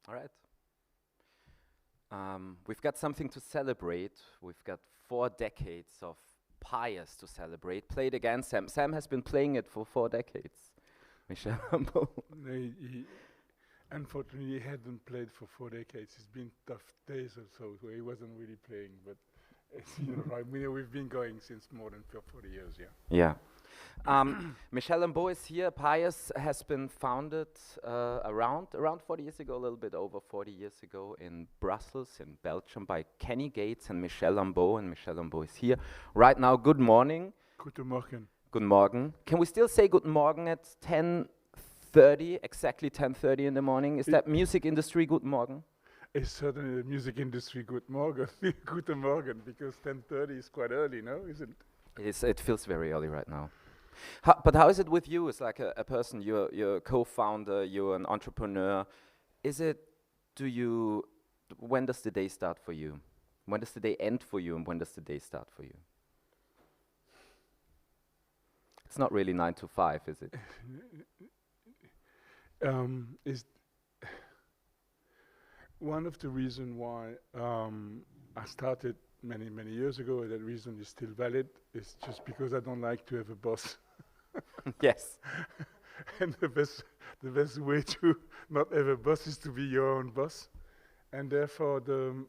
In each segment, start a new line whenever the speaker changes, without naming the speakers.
All right. We've got something to celebrate. We've got 4 decades of PIAS to celebrate. Played again, Sam. Sam has been playing it for 4 decades. Michel Lambot.
No, unfortunately, he hadn't played for 4 decades. It's been tough days or so he wasn't really playing. But right, we've been going since more than 40 years, yeah.
Yeah. Michel Lambot is here. PIAS has been founded around 40 years ago, a little bit over 40 years ago, in Brussels, in Belgium, by Kenny Gates and Michel Lambot. And Michel Lambot is here right now. Good morning.
Guten Morgen.
Guten Morgen. Can we still say Guten Morgen at 10:30, exactly 10:30 in the morning? Is that music industry Guten Morgen?
It's certainly the music industry Guten Morgen, Guten Morgen, because 10:30 is quite early, no? Isn't it?
It feels very early right now. But how is it with you as like a person? You're a co-founder, you're an entrepreneur. When does the day start for you? When does the day end for you, and when does the day start for you? It's not really 9 to 5, is it?
Is one of the reasons why I started many years ago, and that reason is still valid, is just because I don't like to have a boss.
Yes.
And the best way to not have a boss is to be your own boss. And therefore,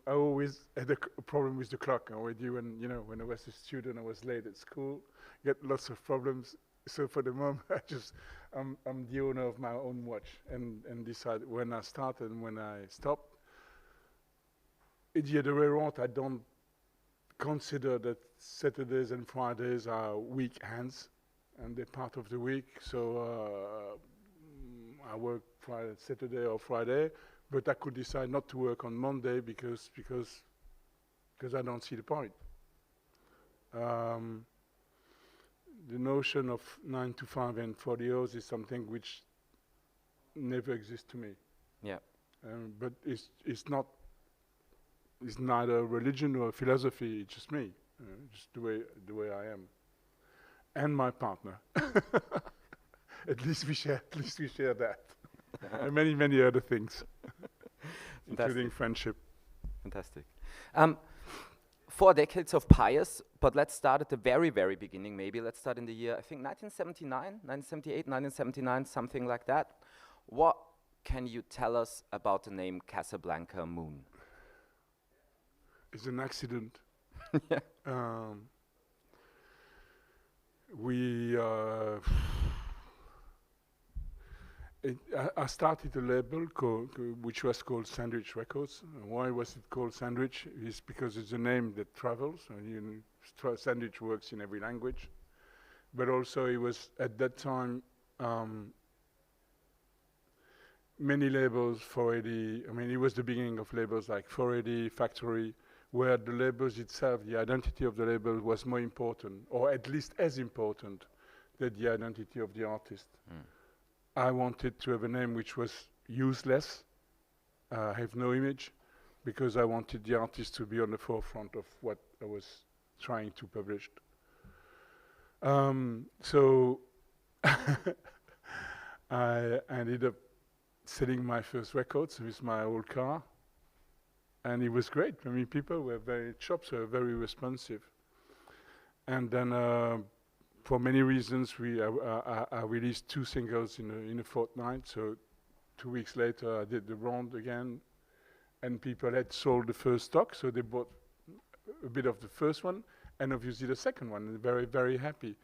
I always had a problem with the clock. Already when I was a student, I was late at school, get lots of problems. So for the moment, I'm the owner of my own watch, and decide when I start and when I stop. The other way around, I don't consider that Saturdays and Fridays are weekends, and they're part of the week. So I work Saturday or Friday, but I could decide not to work on Monday because I don't see the point. The notion of 9 to 5 and 40 hours is something which never exists to me.
Yeah.
But it's neither a religion nor a philosophy. It's just me, just the way I am, and my partner. At least we share that, and many other things, including friendship.
Fantastic. 4 decades of PIAS, but let's start at the very beginning. Maybe let's start in the year, I think 1979, 1978, 1979, something like that. What can you tell us about the name Casablanca Moon?
It's an accident.
Yeah.
I started a label which was called Sandwich Records. Why was it called Sandwich? It's because it's a name that travels. Sandwich works in every language. But also it was, at that time, many labels, 480, it was the beginning of labels like 480, Factory, where the labels itself, the identity of the label was more important, or at least as important, than the identity of the artist. I wanted to have a name which was useless, have no image, because I wanted the artist to be on the forefront of what I was trying to publish. So I ended up selling my first records with my old car, and it was great. People were shops were very responsive. And then for many reasons, I released 2 singles in a fortnight. So 2 weeks later, I did the round again, and people had sold the first stock, so they bought a bit of the first one, and obviously the second one, and very happy.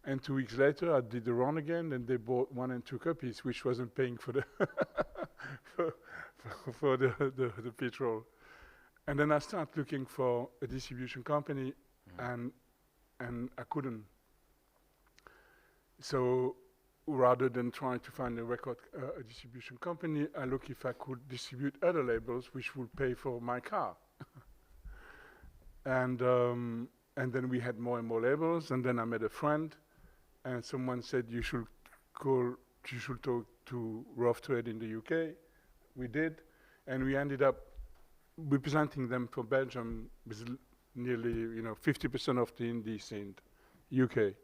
And 2 weeks later, I did the round again, and they bought 1 and 2 copies, which wasn't paying for the for the petrol. And then I started looking for a distribution company, and I couldn't. So rather than trying to find a distribution company, I looked if I could distribute other labels which would pay for my car. And then we had more and more labels, and then I met a friend, and someone said you should talk to Rough Trade in the UK. We did, and we ended up representing them for Belgium with nearly 50% of the indies in UK.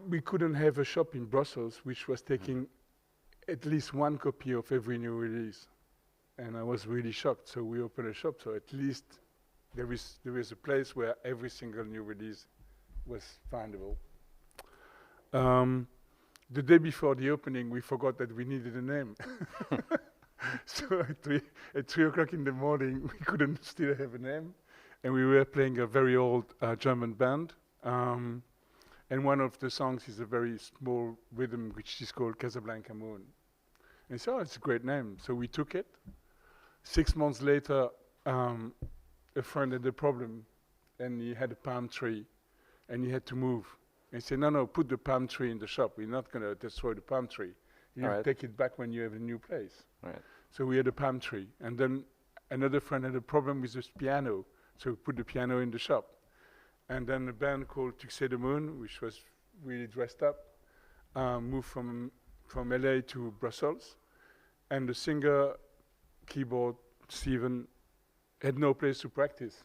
We couldn't have a shop in Brussels which was taking at least one copy of every new release. And I was really shocked. So we opened a shop. So at least there is a place where every single new release was findable. The day before the opening, we forgot that we needed a name. So at 3 o'clock in the morning, we couldn't still have a name. And we were playing a very old German band. And one of the songs is a very small rhythm, which is called Casablanca Moon. And so it's a great name. So we took it. 6 months later, a friend had a problem, and he had a palm tree, and he had to move. And he said, no, put the palm tree in the shop. We're not going to destroy the palm tree. You take it back when you have a new place.
Right.
So we had a palm tree. And then another friend had a problem with this piano, so we put the piano in the shop. And then a band called Tuxedo Moon, which was really dressed up, moved from LA to Brussels. And the singer, keyboard, Steven, had no place to practice.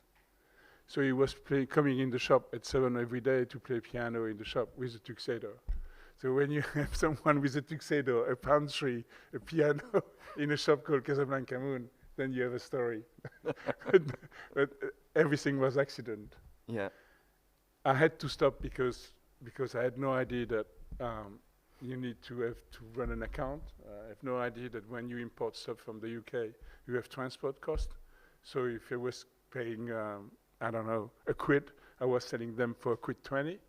So he was coming in the shop at 7 every day to play piano in the shop with a tuxedo. So when you have someone with a tuxedo, a palm tree, a piano in a shop called Casablanca Moon, then you have a story. but everything was accident.
Yeah.
I had to stop because I had no idea that you need to have to run an account. I have no idea that when you import stuff from the UK, you have transport cost. So if I was paying, I don't know, a quid, I was selling them for a quid 20.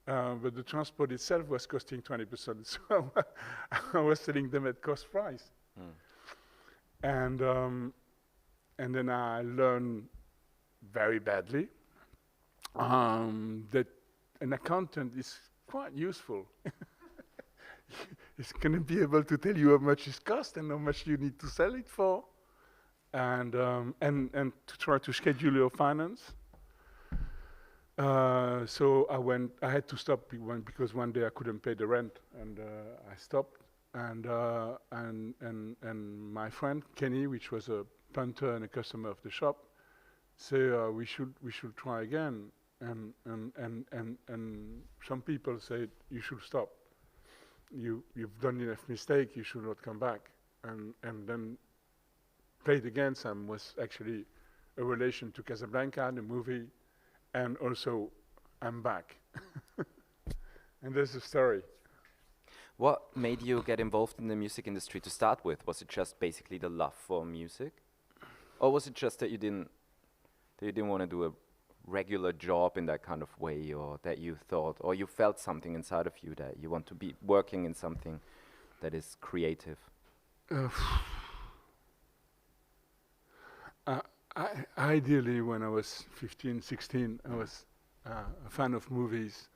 But the transport itself was costing 20%. So I was selling them at cost price. And then I learned very badly that an accountant is quite useful. He's going to be able to tell you how much it costs and how much you need to sell it for, and to try to schedule your finance. So I had to stop because one day I couldn't pay the rent, and I stopped. And my friend Kenny, which was a punter and a customer of the shop, said we should try again. And some people said you should stop. You've done enough mistake. You should not come back. And then Play It Again Sam was actually a relation to Casablanca, the movie, and also I'm back. And there's the story.
What made you get involved in the music industry to start with? Was it just basically the love for music, or was it just that you didn't want to do a regular job in that kind of way, or that you thought, or you felt something inside of you that you want to be working in something that is creative?
Ideally, when I was 15, 16, I was a fan of movies,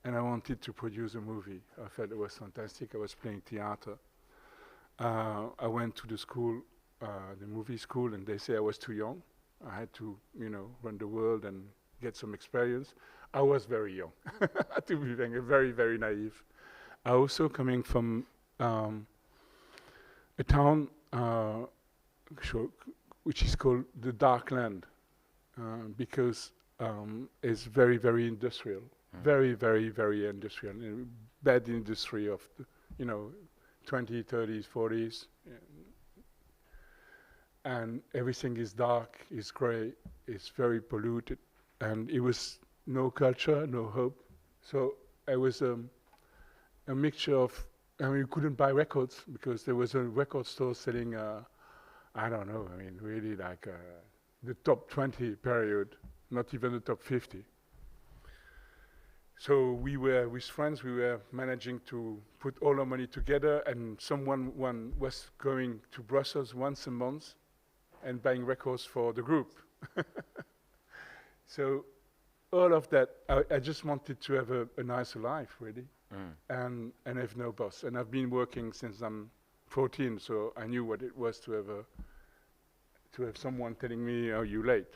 and I wanted to produce a movie. I felt it was fantastic. I was playing theater. I went to the school, the movie school, and they say I was too young. I had to, run the world and get some experience. I was very young, to be very, very naive. I also coming from a town which is called the Dark Land, because it's very, very industrial, very, very, very industrial, bad industry of, 20s, 30s, 40s. And everything is dark, is grey, it's very polluted, and it was no culture, no hope. So it was a mixture of, you couldn't buy records because there was a record store selling, I don't know, really like the top 20 period, not even the top 50. So we were, with friends, we were managing to put all our money together, and someone was going to Brussels once a month and buying records for the group. So all of that, I just wanted to have a nicer life, really, and have no boss. And I've been working since I'm 14, so I knew what it was to have someone telling me, "Oh, you're late."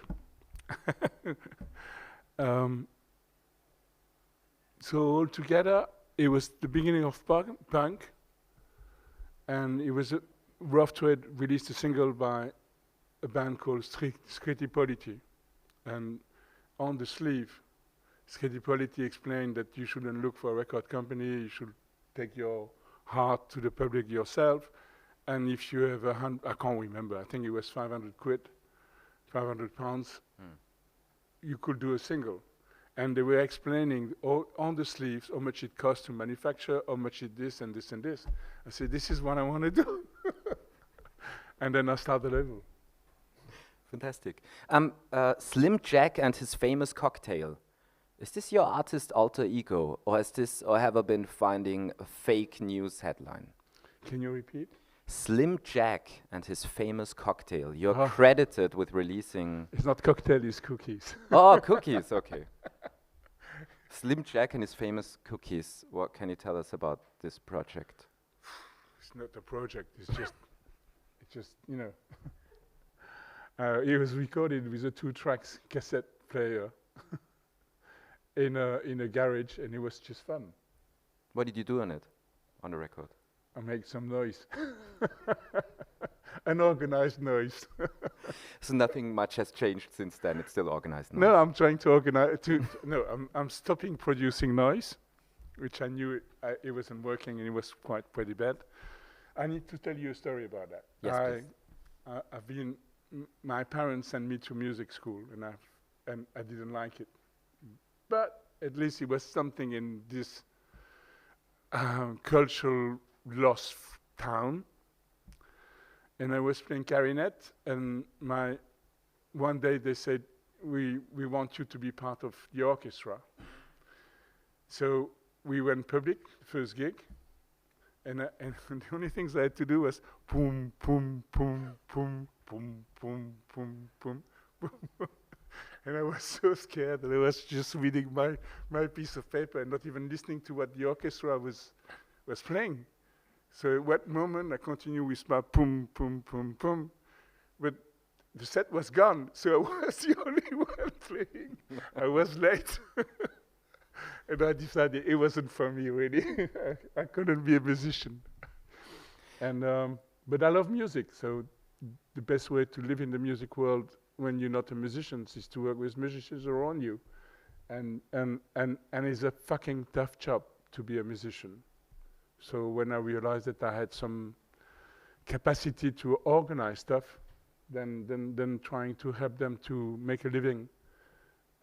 So altogether, it was the beginning of punk, and it was a Rough Trade released a single by a band called Scritti Politti, and on the sleeve, Scritti Politti explained that you shouldn't look for a record company, you should take your art to the public yourself. And if you have I can't remember, I think it was 500 quid, 500 pounds, you could do a single. And they were explaining on the sleeves how much it costs to manufacture, how much it this and this and this. I said, this is what I want to do. And then I started over.
Fantastic. Slim Jack and his famous cocktail. Is this your artist alter ego, or have I been finding a fake news headline?
Can you repeat?
Slim Jack and his famous cocktail. You're credited with releasing...
It's not cocktail, it's cookies.
Oh, cookies, okay. Slim Jack and his famous cookies. What can you tell us about this project?
It's not a project, it's just, you know. It was recorded with a 2-track cassette player in a garage, and it was just fun.
What did you do on it, on the record?
I make some noise. An organized noise.
So nothing much has changed since then. It's still organized noise.
No, I'm trying to organize. I'm stopping producing noise, which I knew it wasn't working, and it was pretty bad. I need to tell you a story about that.
Yes, please.
My parents sent me to music school, and I didn't like it. But at least it was something in this cultural lost town. And I was playing clarinet, and one day they said, we want you to be part of the orchestra. So we went public, first gig, and the only things I had to do was boom, boom, boom, boom, boom, boom, boom, boom, boom. And I was so scared that I was just reading my piece of paper and not even listening to what the orchestra was playing. So at that moment I continued with my boom, boom, boom, boom, but the set was gone, so I was the only one playing. I was late. And I decided it wasn't for me, really. I couldn't be a musician. And but I love music, so the best way to live in the music world when you're not a musician is to work with musicians around you. And it's a fucking tough job to be a musician. So when I realized that I had some capacity to organize stuff, then trying to help them to make a living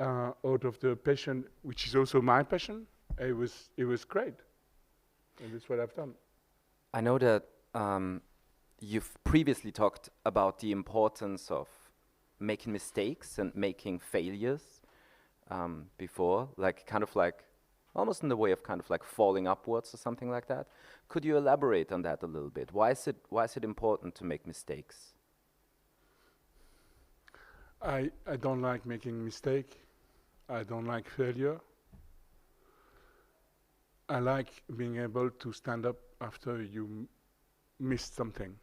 out of the passion, which is also my passion, it was great. And that's what I've done.
I know that you've previously talked about the importance of making mistakes and making failures before, almost in the way of kind of like falling upwards or something like that. Could you elaborate on that a little bit? Why is it important to make mistakes?
I don't like making mistake. I don't like failure. I like being able to stand up after you missed something.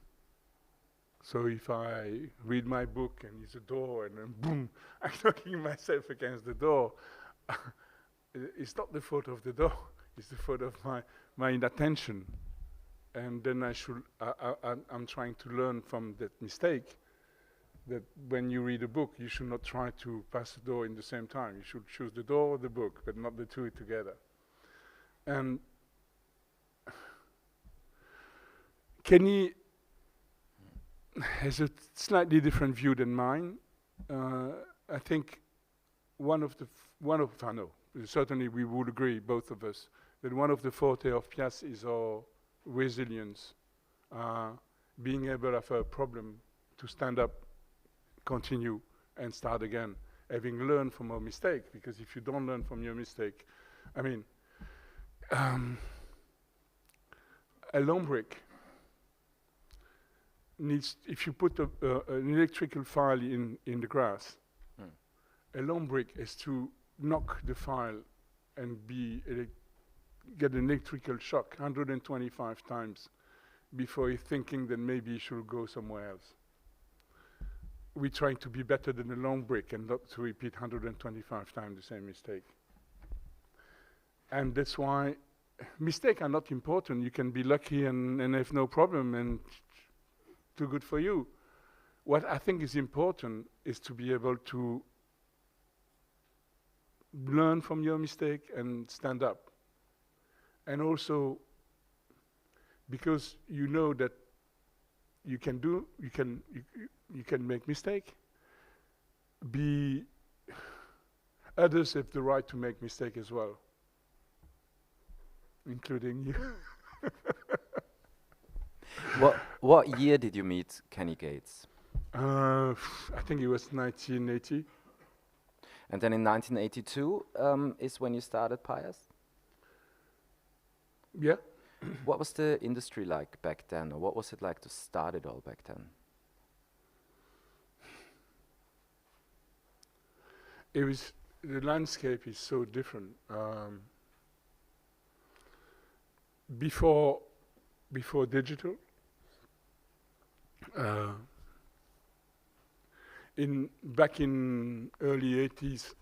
So if I read my book and it's a door and then boom, I'm knocking myself against the door, it's not the fault of the door, it's the fault of my inattention. And then I'm trying to learn from that mistake, that when you read a book, you should not try to pass the door in the same time. You should choose the door or the book, but not the two together. And Kenny has a slightly different view than mine. I think certainly we would agree, both of us, that one of the forte of PIAS is our resilience, being able, after a problem, to stand up, continue, and start again, having learned from our mistake. Because if you don't learn from your mistake, I mean, a lawn brick needs, if you put an electrical file in the grass, a lawn brick is to knock the file and get an electrical shock 125 times before you're thinking that maybe you should go somewhere else. We're trying to be better than a lawn brick and not to repeat 125 times the same mistake. And that's why mistakes are not important. You can be lucky and have no problem and too good for you. What I think is important is to be able to learn from your mistake and stand up. And also because you know that you can make mistake. Others have the right to make mistake as well, including you.
What year did you meet Kenny Gates?
I think it was 1980.
And then in 1982 is when you started PIAS?
Yeah.
What was the industry like back then, or what was it like to start it all back then?
The landscape is so different. Before digital, back in early 80s,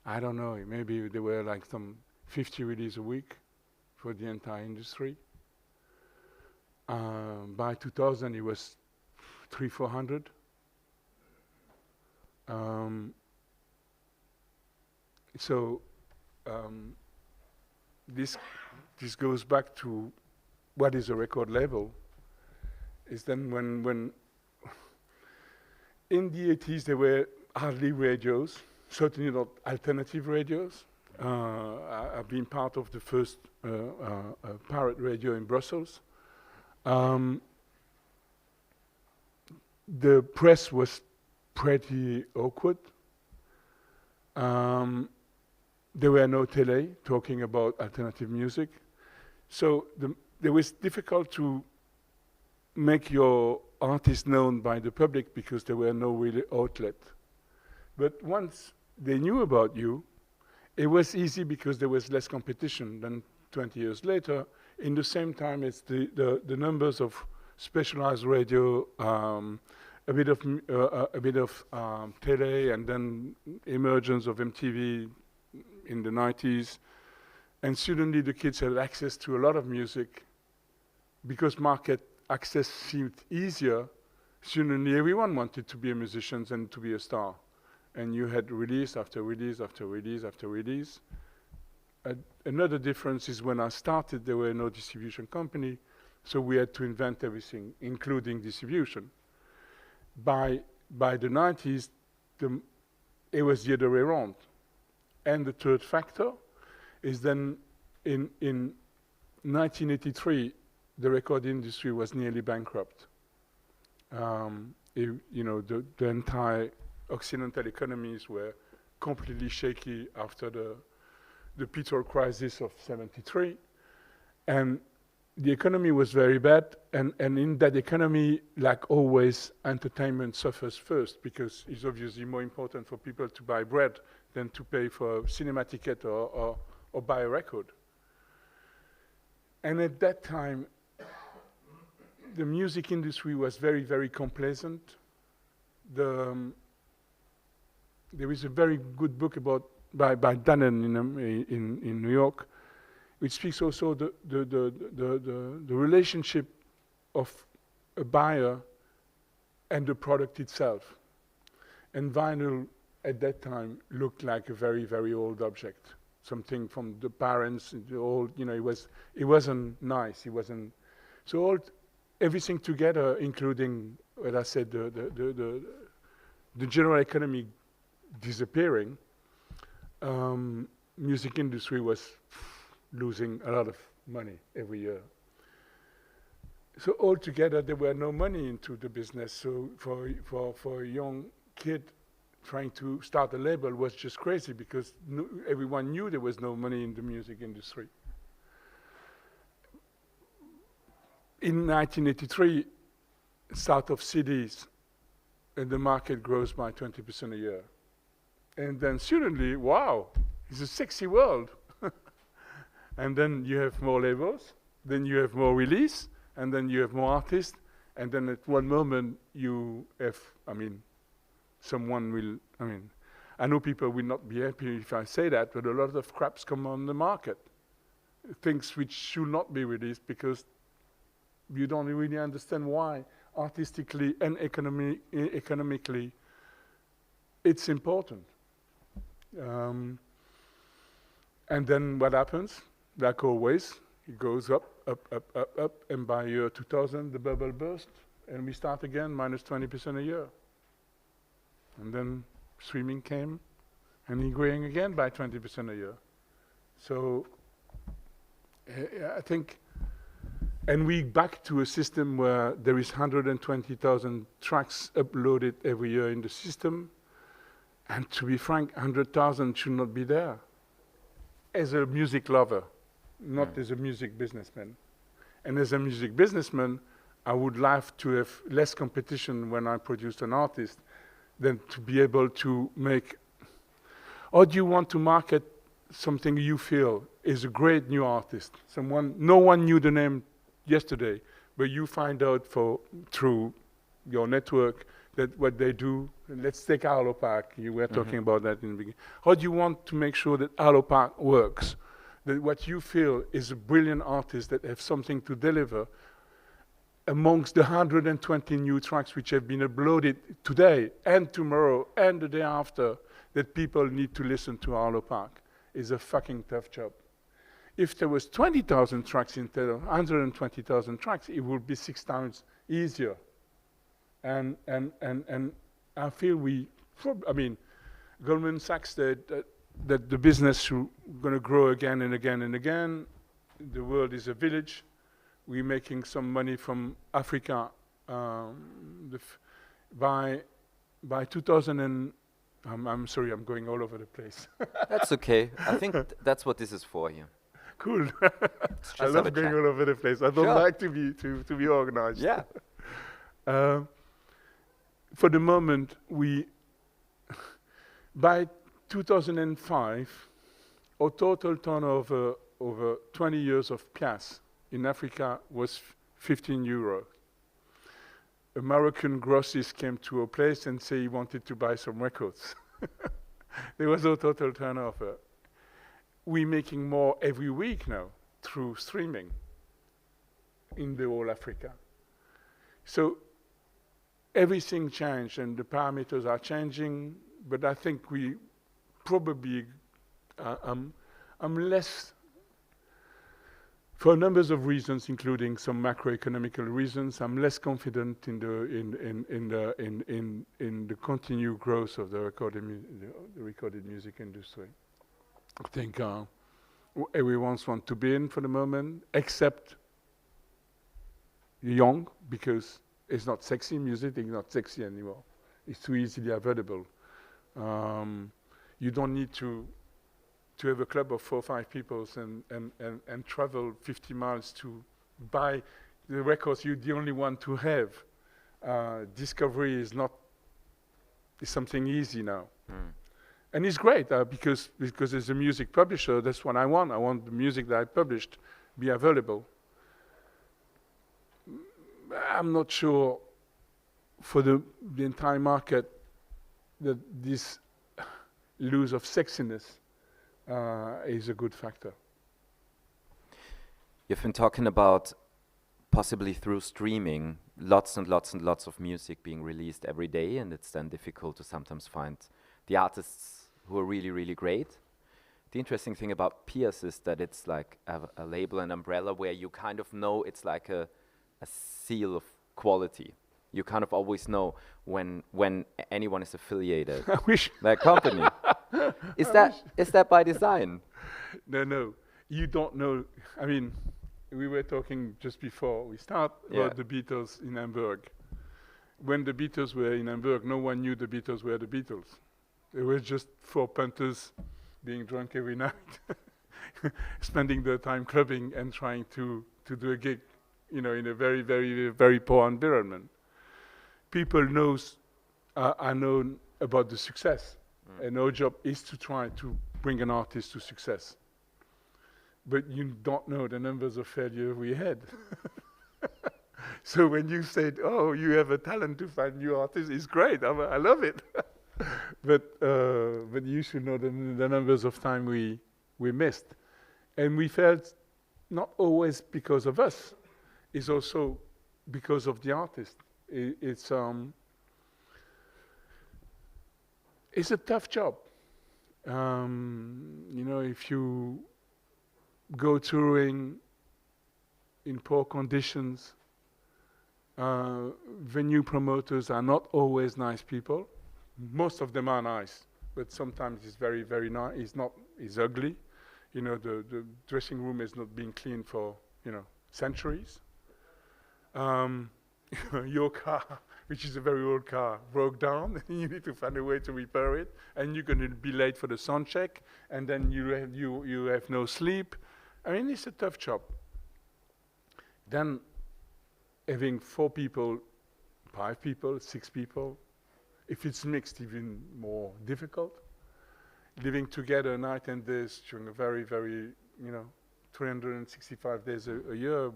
I don't know, maybe there were like some 50 releases a week for the entire industry. By 2000, it was 300-400. This goes back to what is a record label. Is then when in the 80s there were hardly radios, certainly not alternative radios. I've been part of the first pirate radio in Brussels. The press was pretty awkward. There were no tele talking about alternative music. So it was difficult to make your artist known by the public because there were no really outlet. But once they knew about you, it was easy because there was less competition than 20 years later. In the same time, it's the numbers of specialized radio, a bit of tele, and then emergence of MTV in the 90s. And suddenly the kids had access to a lot of music. Because market access seemed easier, suddenly everyone wanted to be a musician and to be a star. And you had release after release after release after release. Another difference is when I started, there were no distribution company, so we had to invent everything, including distribution. By the 90s, it was the other way around. And the third factor is then in 1983, the record industry was nearly bankrupt. The entire Occidental economies were completely shaky after the petrol crisis of '73, and the economy was very bad. And in that economy, like always, entertainment suffers first because it's obviously more important for people to buy bread than to pay for a cinema ticket or buy a record. And at that time, the music industry was very, very complacent. There is a very good book by Dannen in New York, which speaks also the relationship of a buyer and the product itself. And vinyl at that time looked like a very, very old object, something from the parents, the old, it wasn't nice, it wasn't, so everything together, including what I said, the general economy disappearing, music industry was losing a lot of money every year. So altogether, there were no money into the business. So for a young kid trying to start a label was just crazy because everyone knew there was no money in the music industry. In 1983, start of CDs, and the market grows by 20% a year. And then suddenly, wow, it's a sexy world. And then you have more labels, then you have more release, and then you have more artists, and then at one moment you have, I know people will not be happy if I say that, but a lot of craps come on the market. Things which should not be released because you don't really understand why, artistically and economically, it's important. And then what happens? Like always, it goes up up, and by year 2000 the bubble burst, and we start again minus 20% a year. And then streaming came, and he growing again by 20% a year. So I think, and we back to a system where there is 120,000 tracks uploaded every year in the system, and to be frank, 100,000 should not be there. As a music lover, not as a music businessman. And as a music businessman, I would like to have less competition when I produce an artist than to be able to make, or do you want to market something you feel is a great new artist, someone, no one knew the name yesterday, but you find out through your network that what they do. Let's take Arlo Park, you were talking about that in the beginning. How do you want to make sure that Arlo Park works? That what you feel is a brilliant artist that have something to deliver amongst the 120 new tracks which have been uploaded today and tomorrow and the day after, that people need to listen to Arlo Park, is a fucking tough job. If there was 20,000 tracks instead of 120,000 tracks, it would be 6 times easier. And I feel Goldman Sachs said that the business is going to grow again and again and again. The world is a village. We're making some money from Africa. By 2000 and I'm sorry, I'm going all over the place.
That's okay. I think that's what this is for here.
Cool. I love going all over the place. I don't like to be organized.
Yeah.
For the moment, by 2005, our total turnover over 20 years of PIAS in Africa was 15 euro. A Moroccan grossist came to a place and said he wanted to buy some records. There was our total turnover. We're making more every week now through streaming in the whole Africa. So everything changed and the parameters are changing, but I think we probably, I'm less, for numbers of reasons, including some macroeconomical reasons, I'm less confident in the continued growth of the recorded music industry. I think everyone wants to be in for the moment, except young, because it's not sexy music, it's not sexy anymore. It's too easily available. You don't need to have a club of 4 or 5 people and travel 50 miles to buy the records you're the only one to have. Discovery is something easy now. And it's great because as a music publisher, that's what I want. I want the music that I published be available. I'm not sure for the entire market that this lose of sexiness is a good factor.
You've been talking about possibly through streaming, lots and lots and lots of music being released every day, and it's then difficult to sometimes find the artists who are really, really great. The interesting thing about PIAS is that it's like a label, an umbrella, where you kind of know it's like a seal of quality. You kind of always know when anyone is affiliated.
I wish
that company. Is that by design?
No, you don't know. I mean, we were talking just before we start about the Beatles in Hamburg. When the Beatles were in Hamburg, no one knew the Beatles were the Beatles. They were just 4 punters being drunk every night, spending their time clubbing and trying to do a gig, in a very, very, very poor environment. People are known about the success, and our job is to try to bring an artist to success. But you don't know the numbers of failure we had. So when you said, "Oh, you have a talent to find new artists," it's great. I love it. But you should know the numbers of time we missed, and we felt not always because of us. It's also because of the artist. It's a tough job. If you go touring in poor conditions. Venue promoters are not always nice people. Most of them are nice, but sometimes it's very, very nice. It's ugly. You know, the dressing room is not being cleaned for, you know, centuries. Your car, which is a very old car, broke down, and you need to find a way to repair it, and you're going to be late for the sound check, and then you have no sleep. I mean, it's a tough job. Then having 4 people, 5 people, 6 people, if it's mixed, even more difficult. Living together night and days during a very, very, you know, 365 days a year.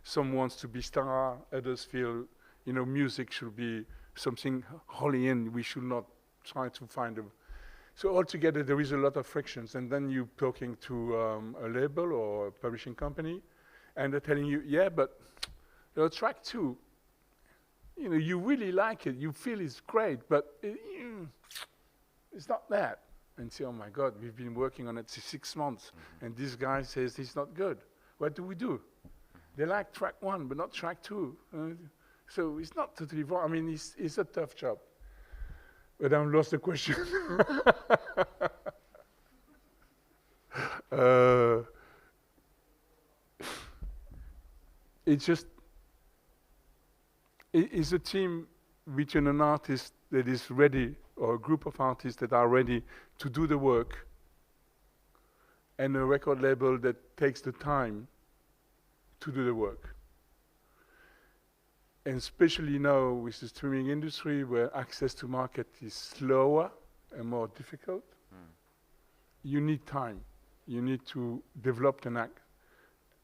Some wants to be star, others feel, you know, music should be something holy and we should not try to find a... So altogether there is a lot of frictions, and then you're talking to a label or a publishing company, and they're telling you, yeah, but the track 2, you know, you really like it, you feel it's great, but it's not that. And say, oh my God, we've been working on it for 6 months, and this guy says it's not good. What do? They like track 1, but not track 2. So it's not totally wrong. I mean, it's a tough job. But I've lost the question. It's just, it's a team between an artist that is ready, or a group of artists that are ready to do the work, and a record label that takes the time to do the work. And especially now with the streaming industry, where access to market is slower and more difficult, you need time. You need to develop an act.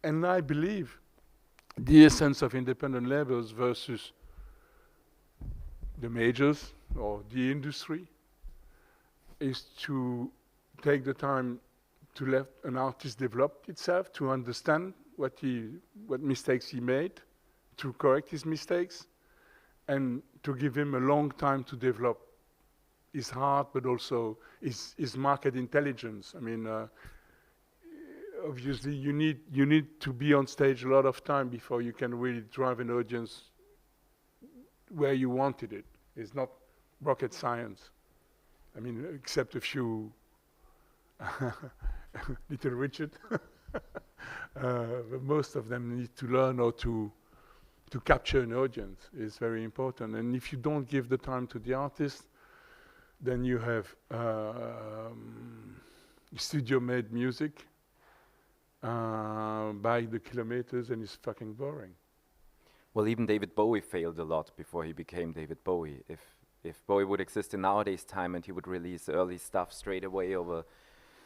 And I believe the essence of independent labels versus the majors or the industry is to take the time to let an artist develop itself, to understand what mistakes he made, to correct his mistakes, and to give him a long time to develop his heart, but also his market intelligence. I mean, obviously you need to be on stage a lot of time before you can really drive an audience where you wanted it. It's not rocket science. I mean, except a few Little Richard. But most of them need to learn how to capture an audience. It's very important. And if you don't give the time to the artist, then you have studio-made music by the kilometers, and it's fucking boring.
Well, even David Bowie failed a lot before he became David Bowie. If Bowie would exist in nowadays time and he would release early stuff straight away over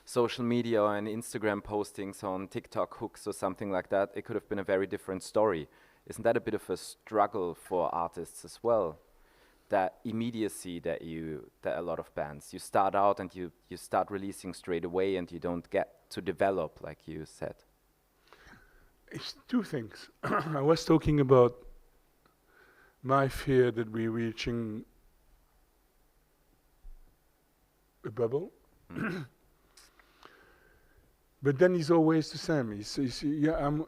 social media and Instagram postings on TikTok hooks or something like that, it could have been a very different story. Isn't that a bit of a struggle for artists as well? That immediacy that a lot of bands, you start out and you start releasing straight away and you don't get to develop, like you said.
It's 2 things. I was talking about my fear that we're reaching a bubble. But then it's always the same.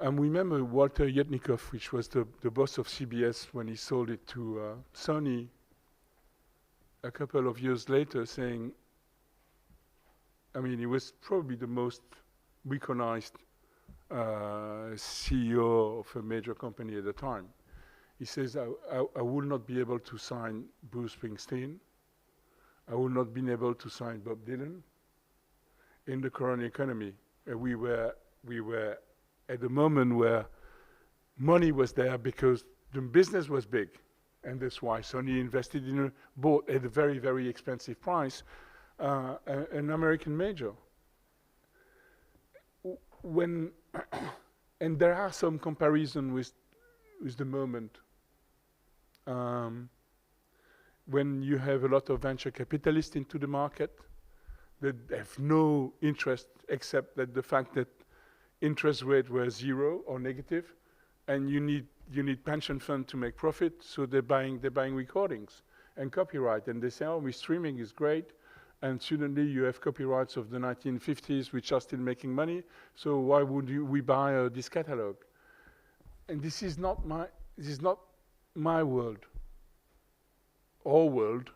I remember Walter Yetnikoff, which was the boss of CBS when he sold it to Sony a couple of years later, saying, I mean, he was probably the most recognized CEO of a major company at the time. He says, I will not be able to sign Bruce Springsteen. I will not be able to sign Bob Dylan in the current economy. We were at a moment where money was there because the business was big, and that's why Sony invested in bought at a very, very expensive price an American major. And there are some comparison with the moment when you have a lot of venture capitalists into the market that have no interest except that the fact that interest rate were 0 or negative, and you need pension fund to make profit, so they're buying recordings and copyright, and they say, oh, streaming is great, and suddenly you have copyrights of the 1950s which are still making money, so why would we buy this catalog? and this is not my world, our world,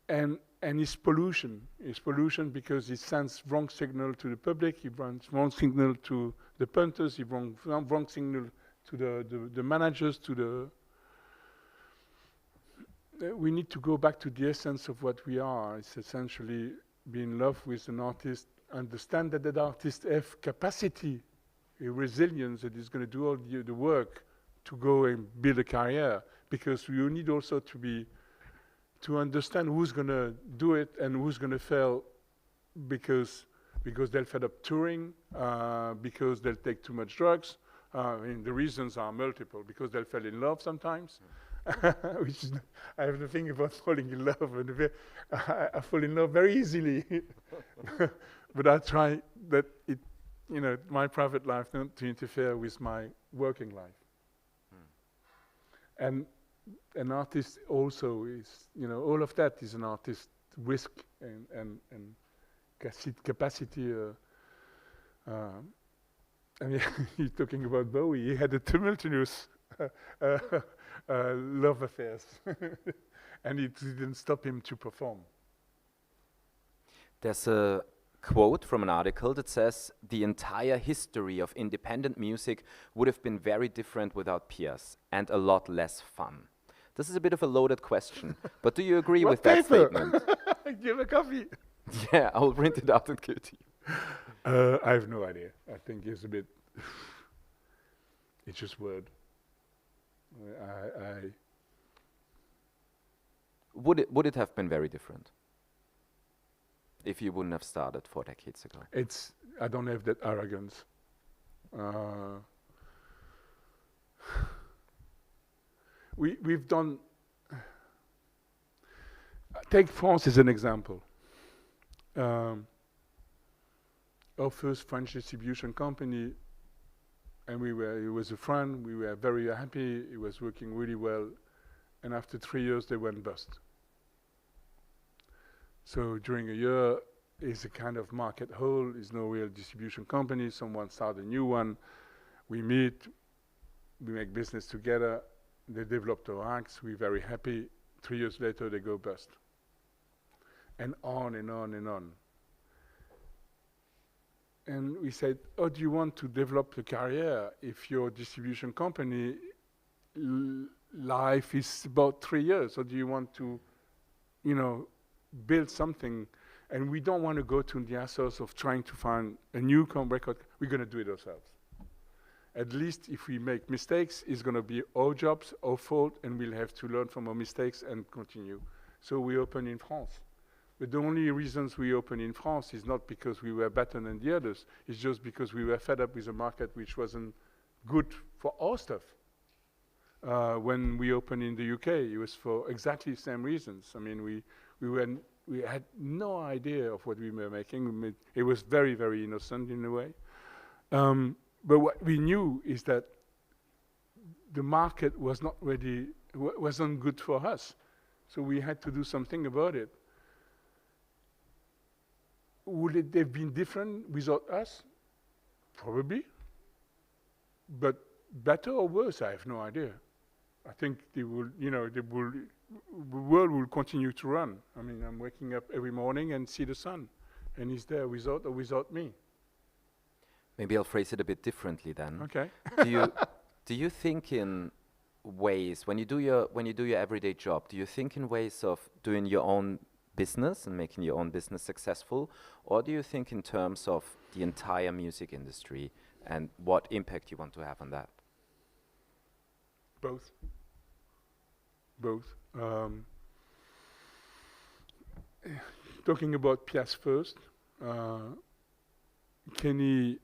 and it's pollution. It's pollution because it sends wrong signal to the public, it runs wrong signal to the punters, it wrong signal to the managers, to the... we need to go back to the essence of what we are. It's essentially be in love with an artist, understand that that artist have capacity, a resilience that is going to do all the work to go and build a career, because you need also to understand who's going to do it and who's going to fail because they'll fed up touring, because they'll take too much drugs. I mean, the reasons are multiple, because they'll fall in love sometimes. Which is I have the thing about falling in love, and I fall in love very easily. But I try that it, my private life not to interfere with my working life. And an artist also is, all of that is an artist risk and capacity. I mean, you're talking about Bowie. He had a tumultuous love affairs, and it didn't stop him to perform.
There's a quote from an article that says the entire history of independent music would have been very different without PIAS and a lot less fun. This is a bit of a loaded question, but do you agree with that statement?
Give a coffee.
Yeah, I'll print it out and give it to you.
I have no idea. I think it's a bit... it's just word.
Would it have been very different if you wouldn't have started 4 decades ago?
I don't have that arrogance. We've done... take France as an example. Our first French distribution company, and it was a friend, we were very happy, it was working really well, and after 3 years they went bust. So during a year, it's a kind of market hole, there's no real distribution company, someone started a new one, we meet, we make business together, they developed our acts, we're very happy, 3 years later they go bust. And on and on and on. And we said, how do you want to develop a career if your distribution company life is about 3 years? Or do you want to, build something? And we don't want to go to the hassles of trying to find a new record. We're going to do it ourselves. At least if we make mistakes, it's going to be our jobs, our fault, and we'll have to learn from our mistakes and continue. So we open in France. But the only reasons we open in France is not because we were better than the others. It's just because we were fed up with a market which wasn't good for our stuff. When we opened in the UK, it was for exactly the same reasons. I mean, we had no idea of what we were making. It was very, very innocent in a way. But what we knew is that the market was not ready, wasn't good for us. So we had to do something about it. Would it have been different without us? Probably. But better or worse, I have no idea. I think the world will continue to run. I mean, I'm waking up every morning and see the sun, and he's there without or without me.
Maybe I'll phrase it a bit differently then.
Okay.
Do you think in ways, when you do your everyday job, do you think in ways of doing your own business and making your own business successful, or do you think in terms of the entire music industry and what impact you want to have on that?
Both. Talking about PIAS first, Kenny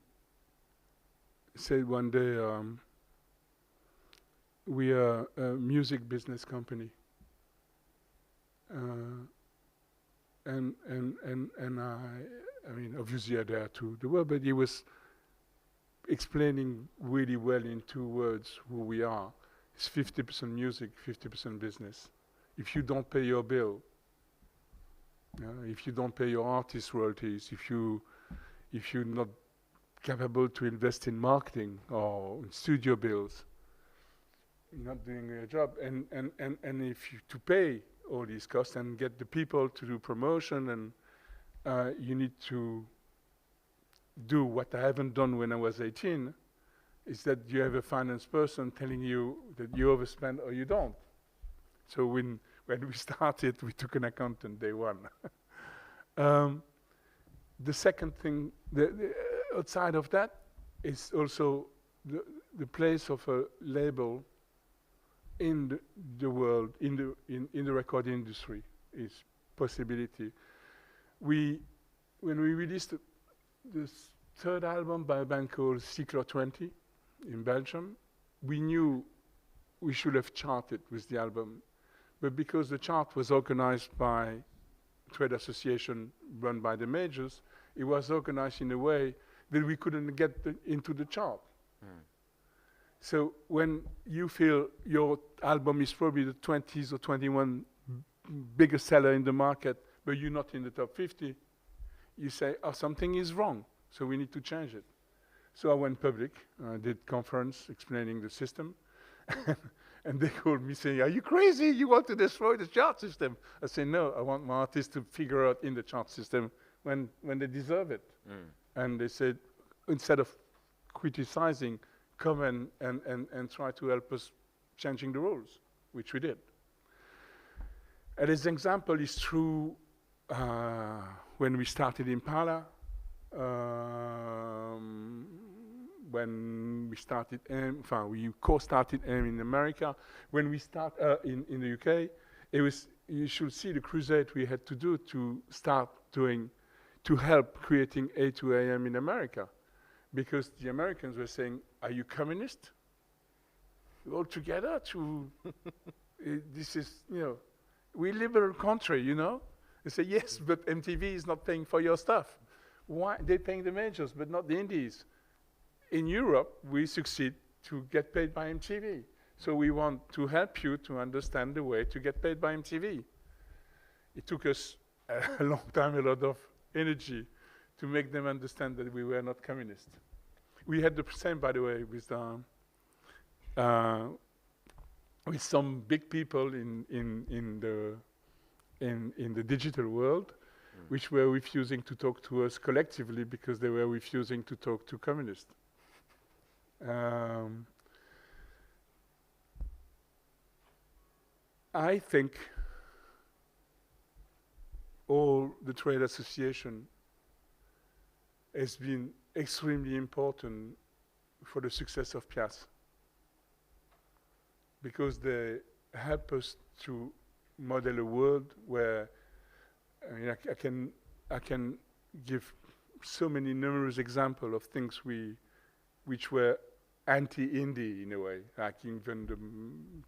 said one day, we are a music business company. And I mean, obviously I dare to the word, but he was explaining really well in 2 words who we are. It's 50% music, 50% business. If you don't pay your bill, if you don't pay your artist royalties, if you're not capable to invest in marketing or in studio bills, not doing their job. And if you to pay all these costs and get the people to do promotion, and you need to do what I haven't done when I was 18, is that you have a finance person telling you that you overspend or you don't. So when we started, we took an accountant day one. The second thing, the outside of that, is also the place of a label in the world, in the record industry, is possibility. When we released this third album by a band called Cyclo 20 in Belgium, we knew we should have charted with the album, but because the chart was organized by trade association run by the majors, it was organized in a way that we couldn't get into the chart. So when you feel your album is probably the 20s or 21 biggest seller in the market, but you're not in the top 50, you say, oh, something is wrong, so we need to change it. So I went public, I did conference explaining the system, and they called me saying, are you crazy? You want to destroy the chart system? I said, no, I want my artists to figure out in the chart system when they deserve it. And they said, instead of criticizing, come and try to help us changing the rules, which we did. And this example is true when we started Impala, when we started we co-started in America. When we start in the UK, it was, you should see the crusade we had to do to start doing, to help creating A2AM in America. Because the Americans were saying, are you communist? All together to, this is, we liberal country, They say, yes, but MTV is not paying for your stuff. Why? They're paying the majors, but not the indies. In Europe, we succeed to get paid by MTV. So we want to help you to understand the way to get paid by MTV. It took us a long time, a lot of energy to make them understand that we were not communist. We had the same, by the way, with some big people in the digital world, which were refusing to talk to us collectively because they were refusing to talk to communists. I think all the trade association has been extremely important for the success of PIAS, because they help us to model a world where I can give so many numerous examples of things which were anti-indie in a way, like even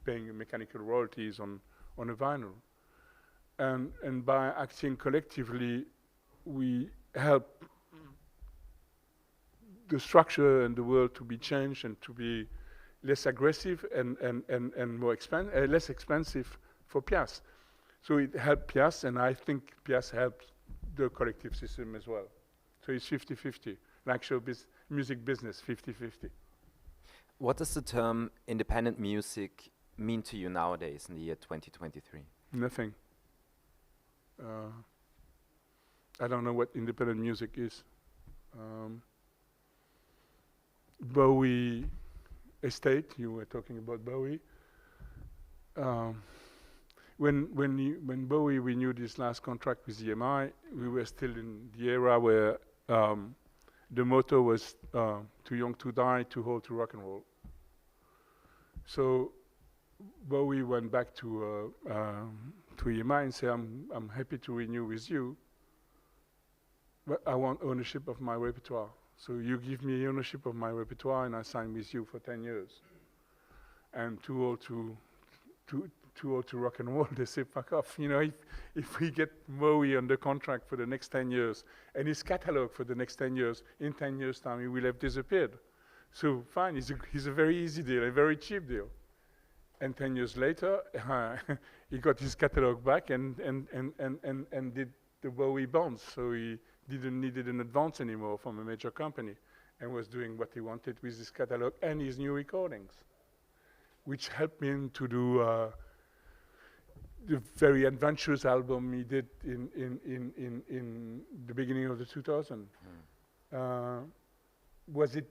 paying mechanical royalties on a vinyl. And by acting collectively, we help the structure and the world to be changed and to be less aggressive and more less expensive for PIAS. So it helped PIAS, and I think PIAS helps the collective system as well. So it's 50-50, like show music business, 50-50.
What does the term independent music mean to you nowadays in the year 2023?
Nothing. I don't know what independent music is. Bowie estate, you were talking about Bowie. When Bowie renewed his last contract with EMI, we were still in the era where the motto was too young to die, too old to rock and roll. So Bowie went back to EMI and said, I'm happy to renew with you, but I want ownership of my repertoire. So you give me ownership of my repertoire and I sign with you for 10 years. And too old to rock and roll, they say, fuck off. If we get Bowie under contract for the next 10 years and his catalog for the next 10 years, in 10 years' time, he will have disappeared. So fine, he's a very easy deal, a very cheap deal. And 10 years later, he got his catalog back and did the Bowie bonds. So he didn't need an advance anymore from a major company. and was doing what he wanted with his catalog and his new recordings, which helped him to do the very adventurous album he did in the beginning of the 2000s. Was it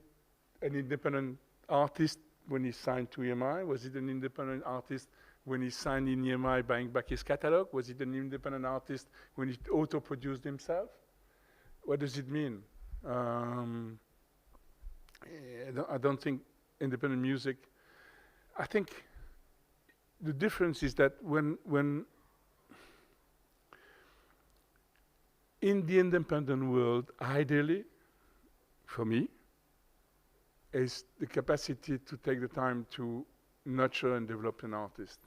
an independent artist when he signed to EMI? Was it an independent artist when he signed in EMI buying back his catalog? Was it an independent artist when he auto-produced himself? What does it mean? I don't think independent music. I think the difference is that when in the independent world, ideally, for me, is the capacity to take the time to nurture and develop an artist.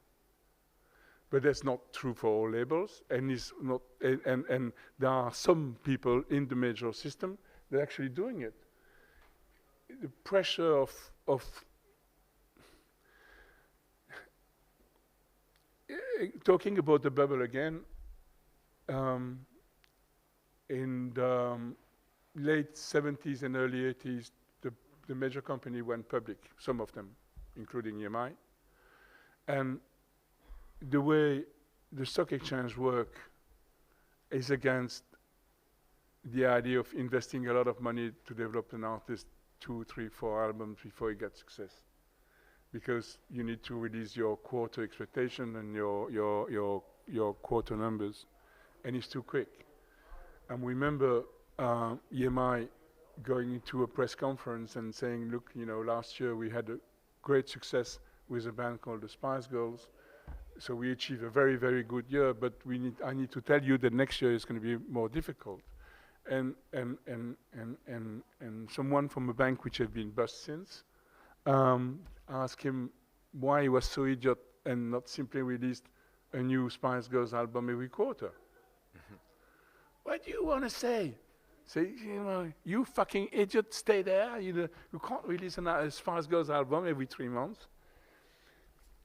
But that's not true for all labels, and is not. And there are some people in the major system that are actually doing it. The pressure of talking about the bubble again. In the late 70s and early 80s, the major company went public, some of them, including EMI. And the way the stock exchange work is against the idea of investing a lot of money to develop an artist 2, 3, 4 albums before he gets success. Because you need to release your quarter expectation and your quarter numbers, and it's too quick. And remember EMI going into a press conference and saying, look, last year we had a great success with a band called the Spice Girls. So we achieved a very, very good year, but I need to tell you that next year is going to be more difficult. And someone from a bank which had been bust since asked him why he was so idiot and not simply released a new Spice Girls album every quarter. What do you want to say? Say, you fucking idiot, stay there. You can't release a Spice Girls album every 3 months.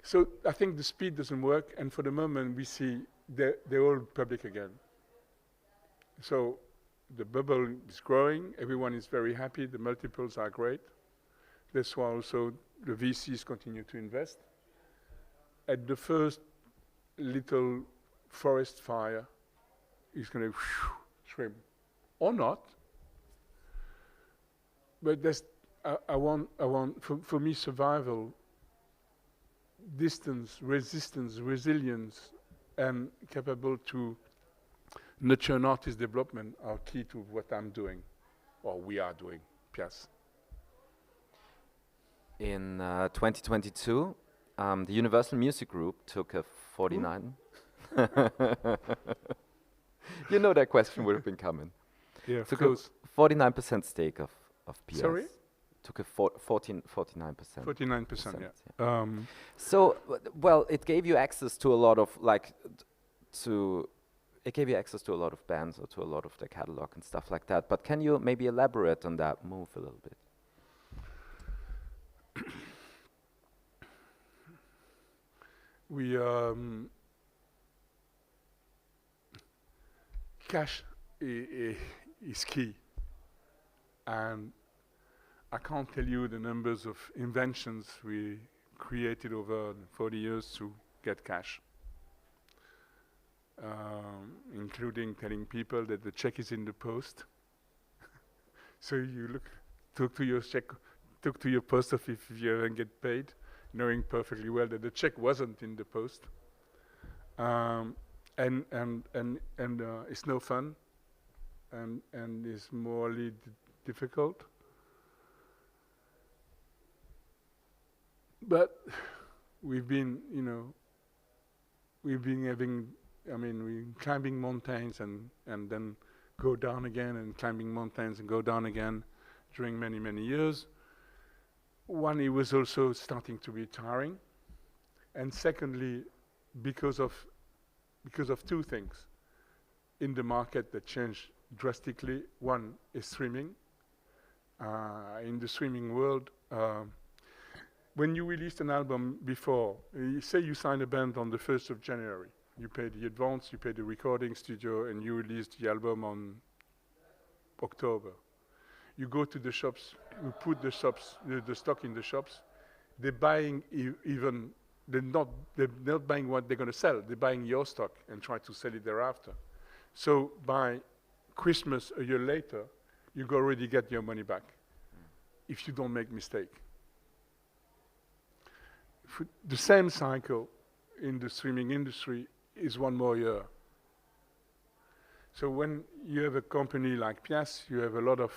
So I think the speed doesn't work, and for the moment we see they're all public again. So the bubble is growing, everyone is very happy, the multiples are great. That's why also the VCs continue to invest. At the first little forest fire, it's going to trim, or not. But that's, I want for me, survival, distance, resistance, resilience, and capable to nurture an artist development are key to what I'm doing, or we are doing, PIAS.
In 2022, the Universal Music Group took a 49. You know that question would have been coming.
Yeah, of
took
course.
a 49% stake of PIAS.
Sorry?
Took a 49%.
49%, yeah.
So, well, it gave you access to a lot of it gave you access to a lot of bands or to a lot of the catalog and stuff like that. But can you maybe elaborate on that move a little bit?
We cash is key, and I can't tell you the numbers of inventions we created over 40 years to get cash, including telling people that the check is in the post. So you talk to your post office if you ever get paid, knowing perfectly well that the check wasn't in the post. And it's no fun, and it's morally difficult. But we've been climbing mountains and then go down again, and climbing mountains and go down again during many, many years. One, it was also starting to be tiring, and secondly, because of 2 things in the market that changed drastically. One is streaming. In the streaming world, when you released an album before, say you signed a band on the 1st of January, you paid the advance, you paid the recording studio, and you released the album on October. You go to the shops, you put the stock in the shops. They're buying even, they're not buying what they're going to sell. They're buying your stock and try to sell it thereafter. So by Christmas a year later, you already get your money back if you don't make mistake. The same cycle in the streaming industry is one more year. So when you have a company like PIAS, you have a lot of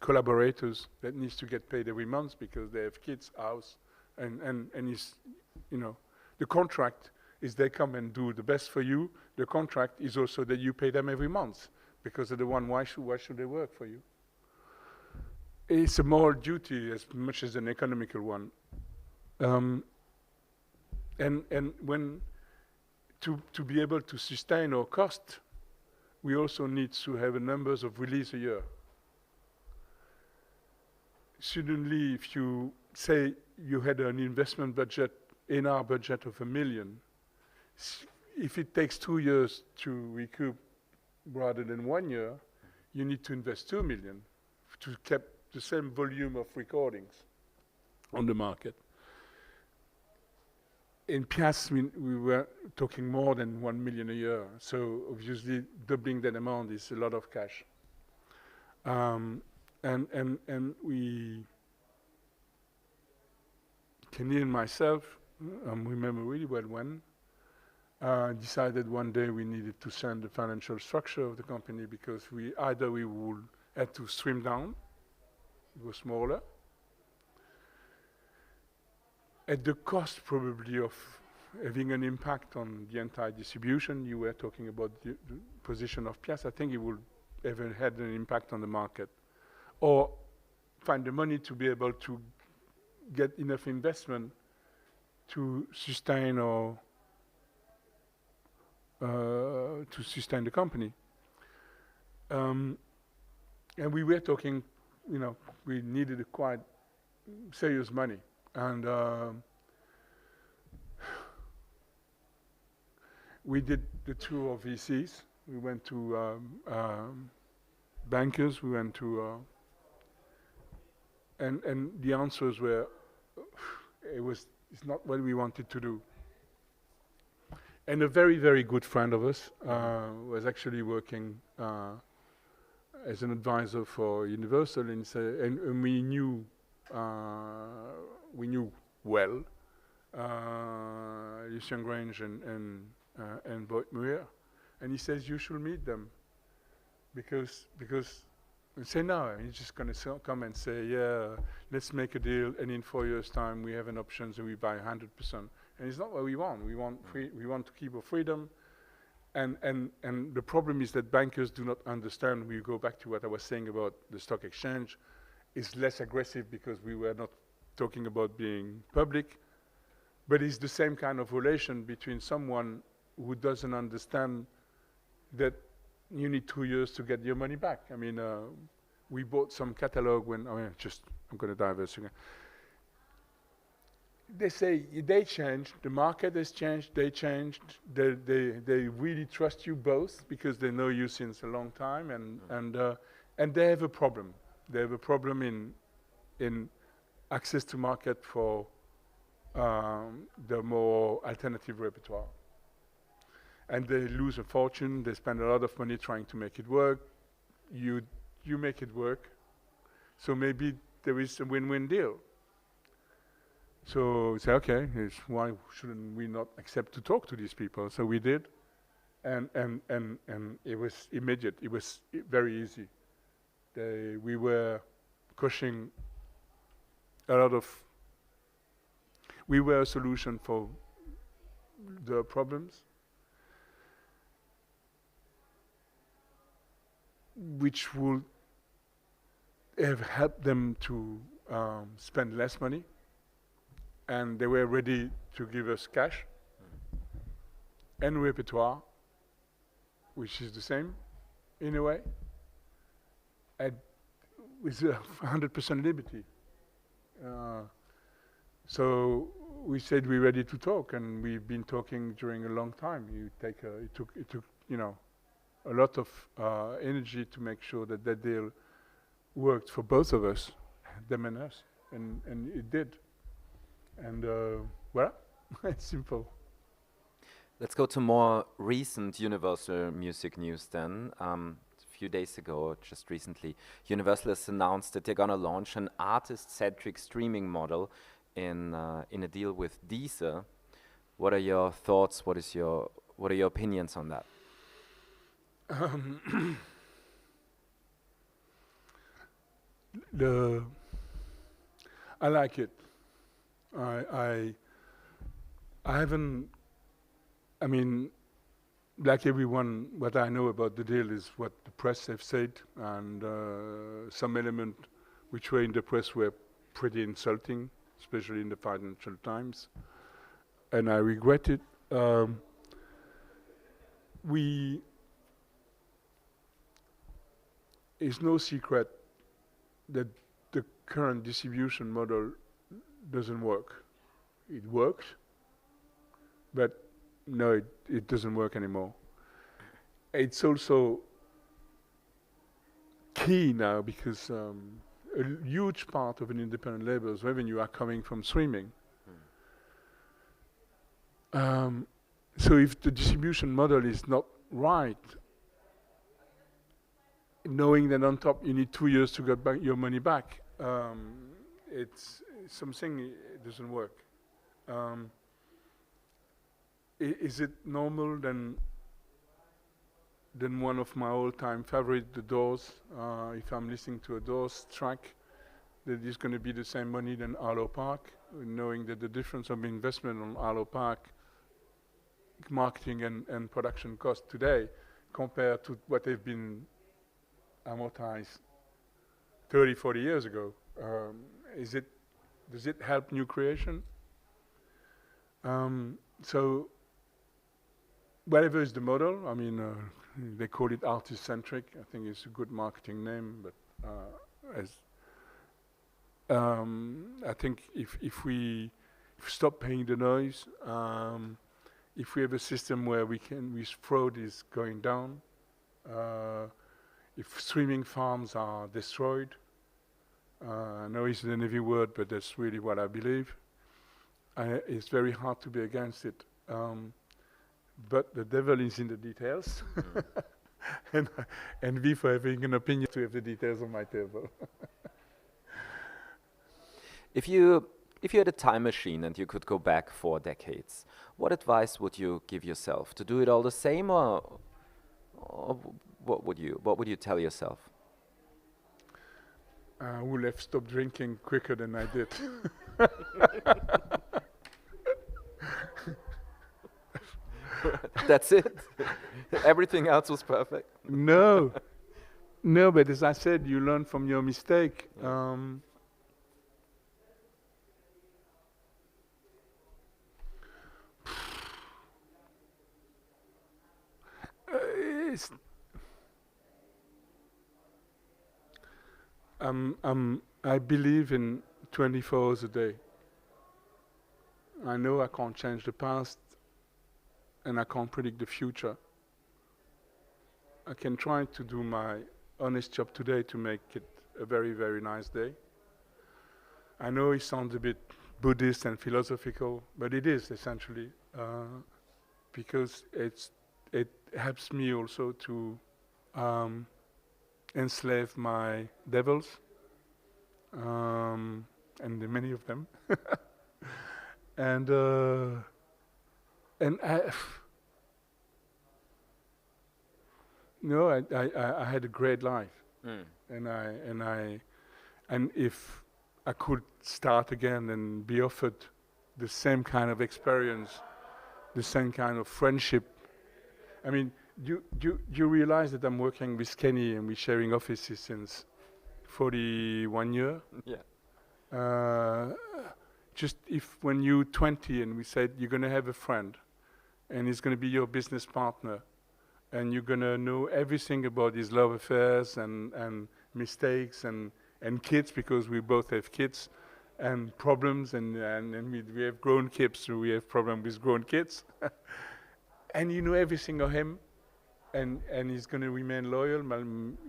collaborators that needs to get paid every month because they have kids, house, and it's, you know, the contract is they come and do the best for you. The contract is also that you pay them every month because they're the one, why should they work for you? It's a moral duty as much as an economical one. And when to be able to sustain our cost, we also need to have a numbers of release a year. Suddenly, if you say you had an investment budget, in our budget of $1 million, if it takes 2 years to recoup rather than 1 year, you need to invest 2 million to keep the same volume of recordings on the market. In PIAS, we were talking more than 1 million a year, so obviously doubling that amount is a lot of cash. And we, Kenny and myself, remember really well when, decided one day we needed to change the financial structure of the company because either we would have to slim down, go smaller, at the cost probably of having an impact on the entire distribution. You were talking about the position of PIAS. I think it would have had an impact on the market. Or find the money to be able to get enough investment to sustain or to sustain the company. And we were talking, you know, we needed a quite serious money. And we did the tour of VCs. We went to bankers. We went to, and the answers were, it's not what we wanted to do. And a very, very good friend of us was actually working as an advisor for Universal, and we knew well Lucien Grange and Boyd Muir, and he says you should meet them because we say no, he's just going to come and say yeah, let's make a deal, and in 4 years' time we have an option and we buy 100%, and it's not what we want. We want we want to keep our freedom, and the problem is that bankers do not understand. We go back to what I was saying about the stock exchange. Is less aggressive because we were not talking about being public, but it's the same kind of relation between someone who doesn't understand that you need 2 years to get your money back. I mean, we bought some catalog when, I'm going to diverse again. They say they changed, the market has changed, they changed, they really trust you both because they know you since a long time, and they have a problem. They have a problem in access to market for the more alternative repertoire. And they lose a fortune, they spend a lot of money trying to make it work. You make it work. So maybe there is a win-win deal. So we say, okay, why shouldn't we not accept to talk to these people? So we did, and it was immediate, it was very easy. We were pushing a lot of, we were a solution for the problems, which would have helped them to spend less money, and they were ready to give us cash and repertoire, which is the same in a way, with 100% liberty. So we said we're ready to talk, and we've been talking during a long time. It took, you know, a lot of energy to make sure that that deal worked for both of us, them and us, and it did. And well, it's simple.
Let's go to more recent Universal music news then. A few days ago, just recently, Universal has announced that they're gonna launch an artist-centric streaming model in a deal with Deezer. What are your thoughts? What are your opinions on that?
I like it. I haven't. I mean, like everyone, what I know about the deal is what the press have said, and some element which were in the press were pretty insulting, especially in the Financial Times, and I regret it. It's no secret that the current distribution model doesn't work. It worked, but no, it doesn't work anymore. It's also key now because a huge part of an independent label's revenue are coming from streaming. So if the distribution model is not right, knowing that on top you need 2 years to get back your money back, it's something it doesn't work. Is it normal then one of my all-time favorite, The Doors, if I'm listening to a Doors track, that is going to be the same money than Arlo Park, knowing that the difference of investment on Arlo Park, marketing and production cost today compared to what they've been amortized 30, 40 years ago. Does it help new creation? So whatever is the model, I mean, they call it artist-centric. I think it's a good marketing name, but I think if we stop paying the noise, if we have a system where fraud is going down, if streaming farms are destroyed, I know it's a heavy word, but that's really what I believe. It's very hard to be against it. But the devil is in the details. And me for having an opinion to have the details on my table.
If you had a time machine and you could go back 4 decades, what advice would you give yourself? To do it all the same, or what would you tell yourself?
I would have stopped drinking quicker than I did.
That's it? Everything else was perfect?
No, but as I said, you learn from your mistake. Yeah. I believe in 24 hours a day. I know I can't change the past, and I can't predict the future. I can try to do my honest job today to make it a very, very nice day. I know it sounds a bit Buddhist and philosophical, but it is essentially, because it helps me also to enslave my devils, and there are many of them. And I had a great life, and if I could start again and be offered the same kind of experience, the same kind of friendship. I mean, you realize that I'm working with Kenny and we're sharing offices since 41 years? Yeah. Just if when you're 20 and we said you're going to have a friend and he's going to be your business partner and you're going to know everything about his love affairs and mistakes and kids, because we both have kids, and problems, and we have grown kids, so we have problems with grown kids. And you know everything of him, and he's going to remain loyal,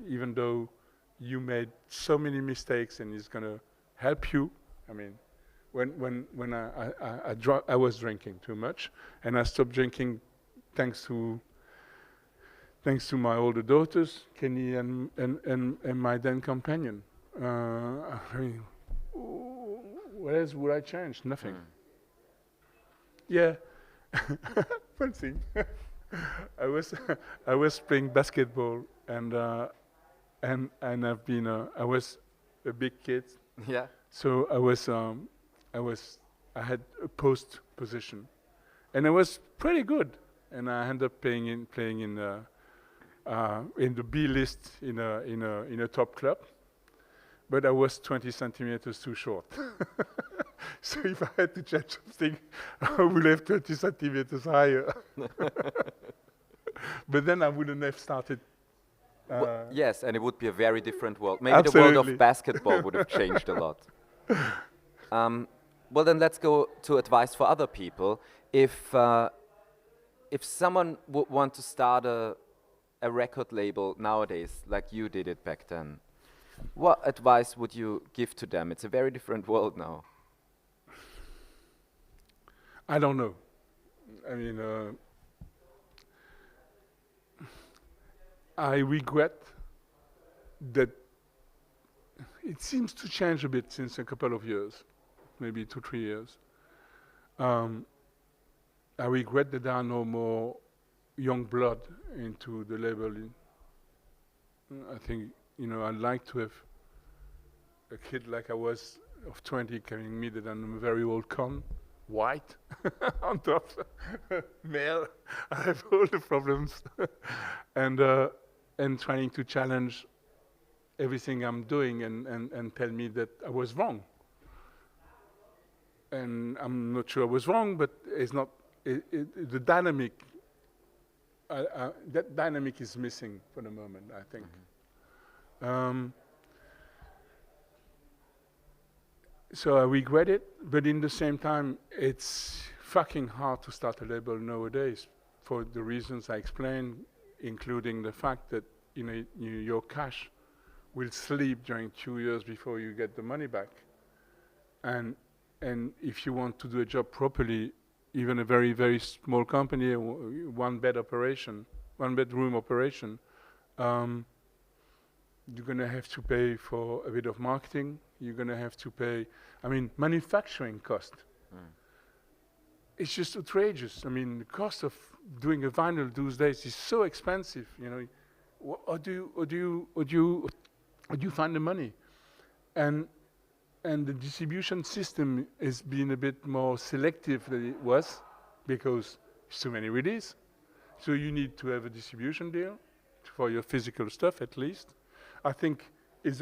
even though you made so many mistakes, and he's going to help you. I mean, when I was drinking too much, and I stopped drinking thanks to my older daughters, Kenny and my then companion. I mean, what else would I change? Nothing. Yeah. One thing. I was playing basketball, and I've been I was a big kid.
Yeah.
So I had a post position, and I was pretty good. And I ended up playing in the B list in a top club, but I was 20 centimeters too short. So if I had to change something, I would have 20 centimeters higher. But then I wouldn't have started.
Yes, and it would be a very different world. Maybe
Absolutely.
the world of basketball would have changed a lot. Well, then let's go to advice for other people. If someone would want to start a record label nowadays, like you did it back then, what advice would you give to them? It's a very different world now.
I don't know. I mean, I regret that it seems to change a bit since a couple of years, maybe 2-3 years. I regret that there are no more young blood into the label. I think, I'd like to have a kid like I was of 20 telling me that I'm a very old con, white, on top, male. I have all the problems, and trying to challenge everything I'm doing and tell me that I was wrong. And I'm not sure I was wrong, but it's not. The dynamic, that dynamic is missing for the moment, I think. So I regret it, but in the same time, it's fucking hard to start a label nowadays for the reasons I explained, including the fact that your cash will sleep during 2 years before you get the money back. And if you want to do a job properly, even a very, very small company, one-bedroom operation, you're going to have to pay for a bit of marketing. You're going to have to pay, manufacturing cost. It's just outrageous. The cost of doing a vinyl those days is so expensive. How do you find the money? And the distribution system is being a bit more selective than it was, because there's too many releases. So you need to have a distribution deal for your physical stuff, at least. I think is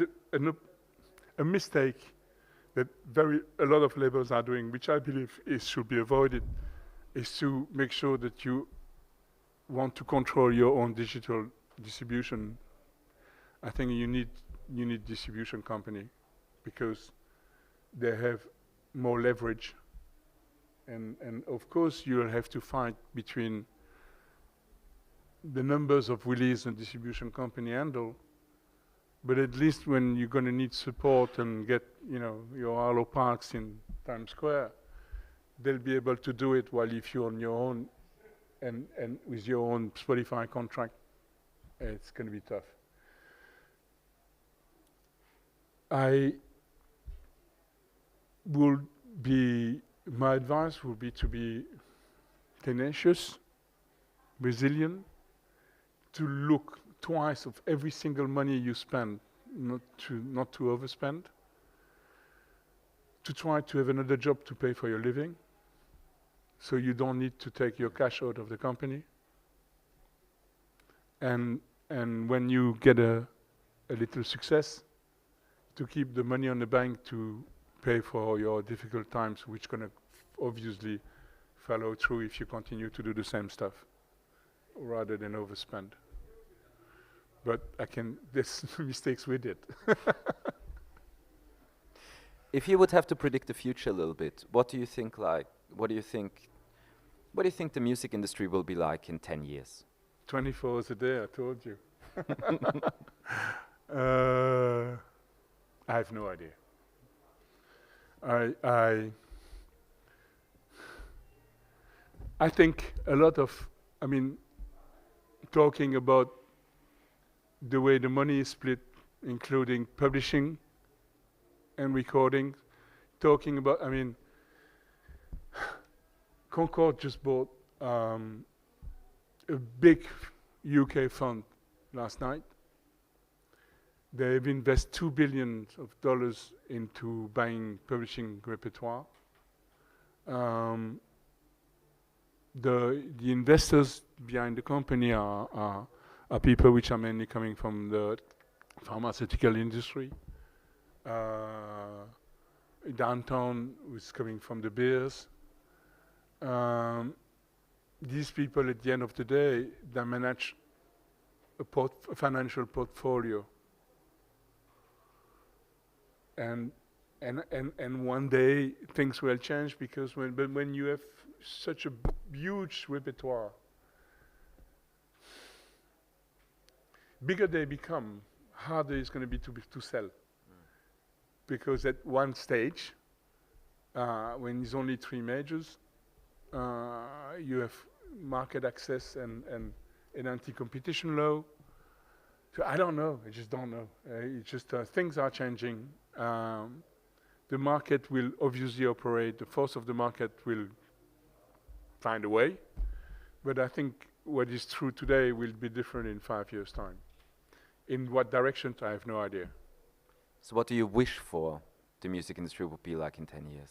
a mistake that a lot of labels are doing, which I believe should be avoided, is to make sure that you want to control your own digital distribution. I think you need distribution company, because they have more leverage, and of course you'll have to fight between the numbers of release and distribution company handle, but at least when you're going to need support and get your Arlo Parks in Times Square, they'll be able to do it, while if you're on your own and with your own Spotify contract, it's going to be tough. My advice would be to be tenacious, resilient, to look twice of every single money you spend, not to overspend, to try to have another job to pay for your living, so you don't need to take your cash out of the company. And when you get a little success, to keep the money on the bank to pay for your difficult times, which going to obviously follow through if you continue to do the same stuff, rather than overspend. But there's mistakes we did.
If you would have to predict the future a little bit, what do you think the music industry will be like in 10 years?
24 hours a day, I told you. I have no idea. I think a lot of, I mean, talking about the way the money is split, including publishing and recording, talking about, I mean, Concord just bought a big UK fund last night. They've invested $2 billion into buying publishing repertoire. The investors behind the company are people which are mainly coming from the pharmaceutical industry. Downtown is coming from the beers. These people, at the end of the day, they manage a financial portfolio. And one day things will change, because when you have such a huge repertoire, bigger they become, harder it's going to be to sell. Because at one stage, when there's only 3 majors, you have market access and anti-competition law. So I don't know. I just don't know. It's just things are changing. The market will obviously operate. The force of the market will find a way. But I think what is true today will be different in 5 years' time. In what direction, I have no idea.
So what do you wish for the music industry would be like in 10 years?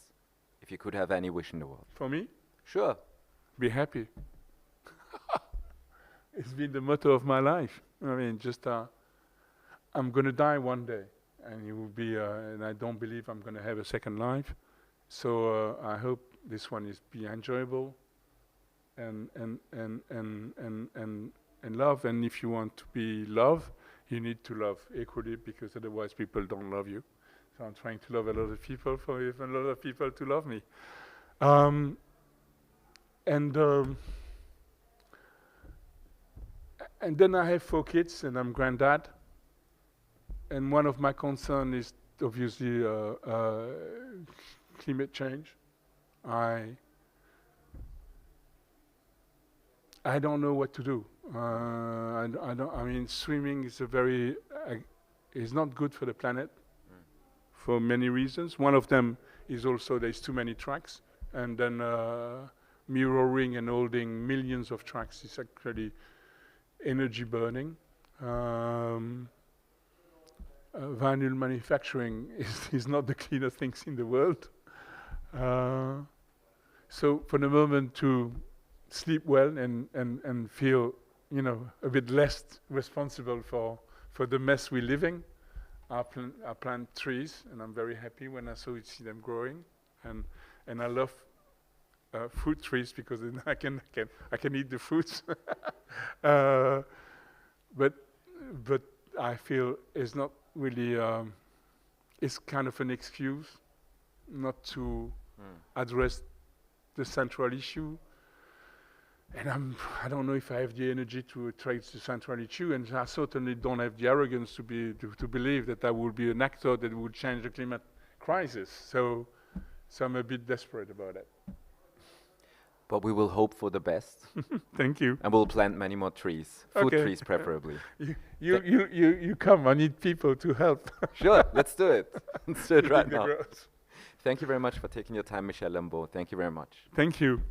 If you could have any wish in the world.
For me?
Sure.
Be happy. It's been the motto of my life. I mean, just I'm going to die one day, and it will be. And I don't believe I'm going to have a second life. So I hope this one is be enjoyable, and love. And if you want to be loved, you need to love equally, because otherwise people don't love you. So I'm trying to love a lot of people for even a lot of people to love me. And then I have 4 kids, and I'm granddad. And one of my concerns is obviously climate change. I don't know what to do. I mean, swimming is is not good for the planet for many reasons. One of them is also there's too many tracks, and then mirroring and holding millions of tracks is actually energy burning. Vinyl manufacturing is not the cleanest things in the world. So for the moment, to sleep well and feel, a bit less responsible for the mess we're living, I plant trees, and I'm very happy when I see them growing, and I love fruit trees, because then I can eat the fruits. But I feel it's not really. It's kind of an excuse not to address the central issue. And I don't know if I have the energy to address the central issue, and I certainly don't have the arrogance to believe that I will be an actor that will change the climate crisis. So I'm a bit desperate about it.
But we will hope for the best.
Thank you.
And we'll plant many more trees. Food trees, preferably.
You come. I need people to help.
Sure, let's do it. Let's do it right now. Thank you very much for taking your time, Michel Lambot. Thank you very much.
Thank you.